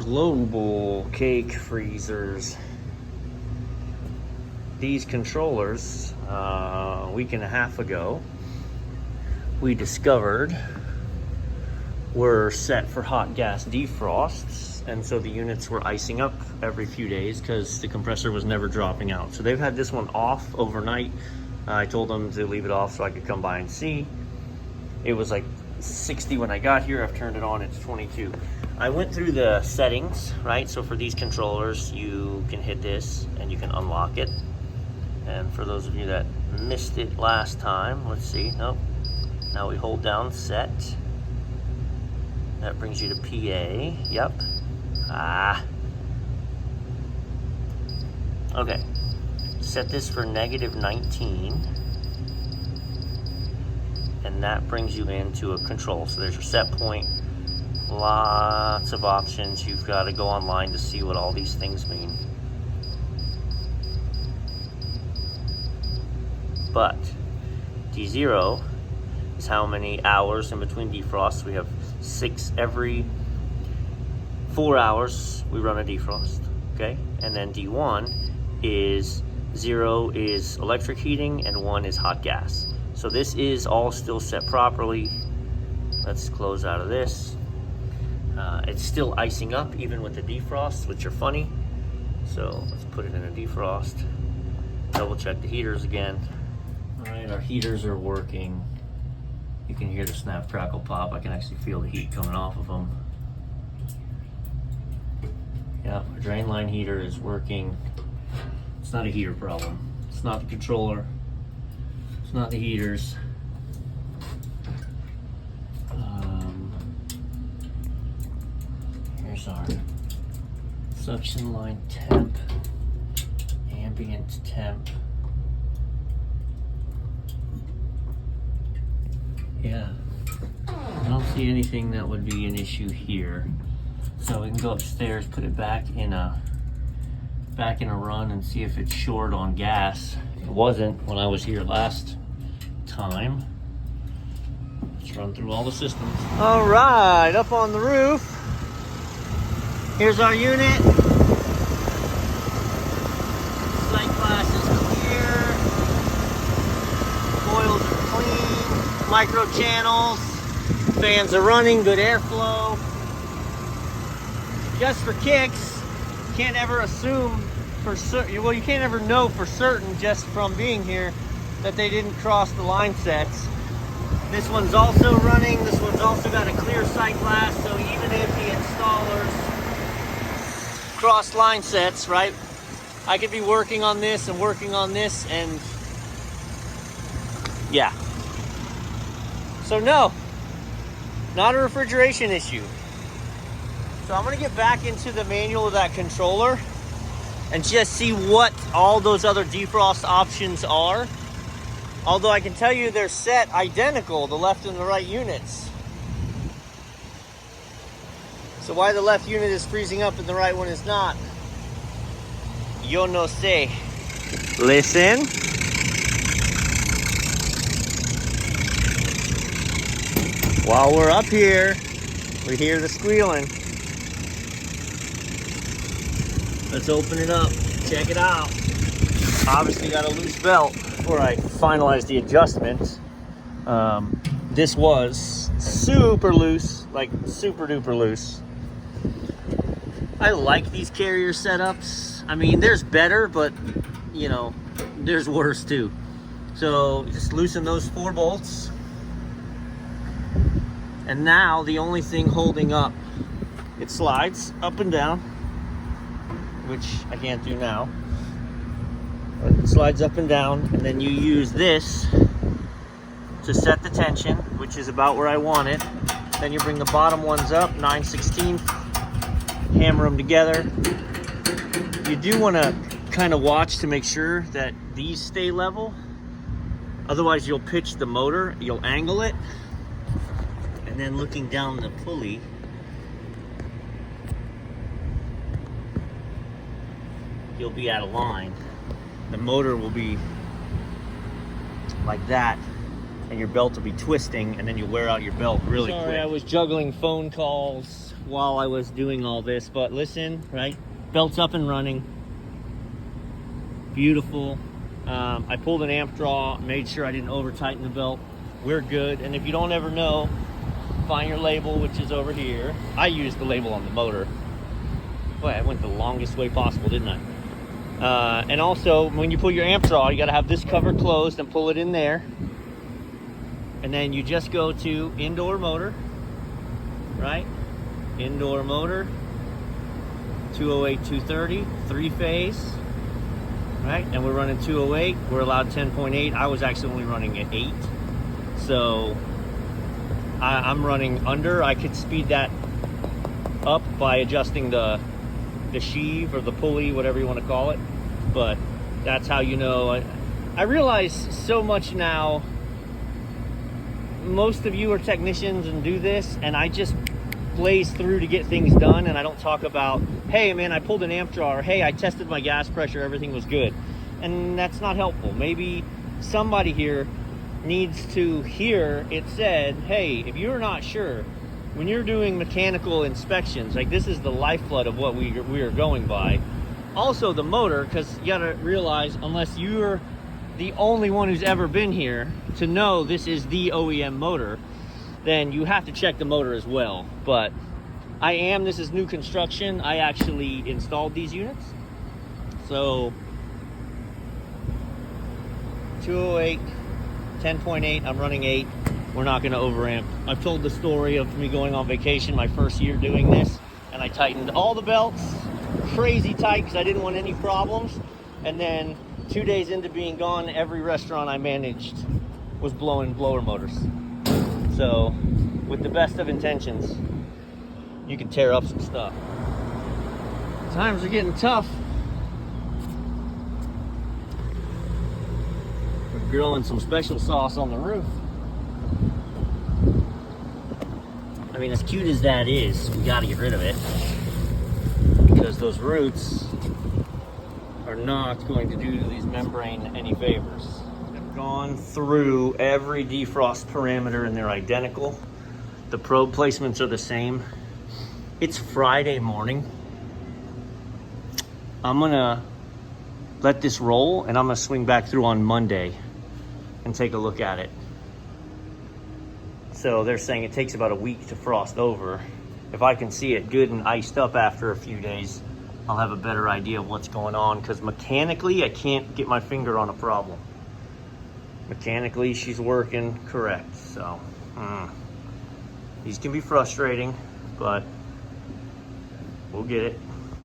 Global Cake Freezers. These controllers, a week and a half ago, we discovered were set for hot gas defrosts, and so the units were icing up every few days because the compressor was never dropping out. So they've had this one off overnight. I told them to leave it off so I could come by and see. It was like 60 when I got here. I've turned it on, it's 22. I went through the settings, right? So for these controllers, you can hit this and you can unlock it. And for those of you that missed it last time, let's see, nope. Now we hold down set. That brings you to PA, yep. Okay, set this for -19. And that brings you into a control. So there's your set point, lots of options. You've got to go online to see what all these things mean. But D0 is how many hours in between defrosts. We have 6 every 4 hours we run a defrost, okay? And then D1 is 0 is electric heating and 1 is hot gas. So this is all still set properly. Let's close out of this. It's still icing up even with the defrosts, which are funny. So let's put it in a defrost. Double check the heaters again. All right, our heaters are working. You can hear the snap, crackle, pop. I can actually feel the heat coming off of them. Yeah, our drain line heater is working. It's not a heater problem. It's not the controller. It's not the heaters. Here's our suction line temp, ambient temp. Yeah, I don't see anything that would be an issue here. So we can go upstairs, put it back in a run and see if it's short on gas. It wasn't when I was here last time. Let's run through all the systems. All right, up on the roof. Here's our unit. Sight glass is clear. Coils are clean. Micro channels. Fans are running, good airflow. Just for kicks, you can't ever assume for certain, well, you can't ever know for certain just from being here that they didn't cross the line sets. This one's also running. This one's also got a clear sight glass, so even if the installers cross line sets, right? I could be working on this and working on this, and yeah. So no, not a refrigeration issue. So I'm gonna get back into the manual of that controller and just see what all those other defrost options are. Although I can tell you they're set identical, the left and the right units. So why the left unit is freezing up and the right one is not, yo no sé. Listen. While we're up here, we hear the squealing. Let's open it up, check it out. Obviously got a loose belt before I finalize the adjustment. This was super loose, like super duper loose. I like these carrier setups. I mean, there's better, but you know, there's worse too. So just loosen those 4 bolts. And now the only thing holding up, it slides up and down, which I can't do now. But it slides up and down, and then you use this to set the tension, which is about where I want it. Then you bring the bottom ones up, 9/16, hammer them together. You do want to kind of watch to make sure that these stay level. Otherwise you'll pitch the motor, you'll angle it. And then looking down the pulley, you'll be out of line. The motor will be like that, and your belt will be twisting, and then you wear out your belt really quick. I was juggling phone calls while I was doing all this, but listen, right? Belt's up and running. Beautiful. I pulled an amp draw, made sure I didn't over tighten the belt. We're good. And if you don't ever know, find your label, which is over here. I used the label on the motor. Boy, I went the longest way possible, didn't I? And also, when you pull your amp draw, you gotta have this cover closed and pull it in there. And then you just go to indoor motor, right? Indoor motor, 208, 230, 3-phase, right? And we're running 208, we're allowed 10.8. I was actually only running at 8. So I'm running under. I could speed that up by adjusting the sheave or the pulley, whatever you want to call it. But that's how you know. I realize so much now. Most of you are technicians and do this, and I just blaze through to get things done, and I don't talk about, hey man, I pulled an amp draw, or hey, I tested my gas pressure, everything was good. And that's not helpful. Maybe somebody here needs to hear it said, hey, if you're not sure, when you're doing mechanical inspections, like this is the lifeblood of what we are going by. Also the motor, because you gotta realize, unless you're the only one who's ever been here to know this is the OEM motor, then you have to check the motor as well. But this is new construction. I actually installed these units. So 208, 10.8, I'm running 8. We're not gonna overamp. I've told the story of me going on vacation my first year doing this, and I tightened all the belts crazy tight because I didn't want any problems. And then 2 days into being gone, every restaurant I managed was blowing blower motors. So with the best of intentions, you can tear up some stuff. Times are getting tough. We're grilling some special sauce on the roof. I mean, as cute as that is, we gotta get rid of it, because those roots are not going to do these membrane any favors. I've gone through every defrost parameter and they're identical. The probe placements are the same. It's Friday morning. I'm gonna let this roll and I'm gonna swing back through on Monday and take a look at it. So they're saying it takes about a week to frost over. If I can see it good and iced up after a few days, I'll have a better idea of what's going on, because mechanically I can't get my finger on a problem. Mechanically she's working correct. So these can be frustrating, but we'll get it.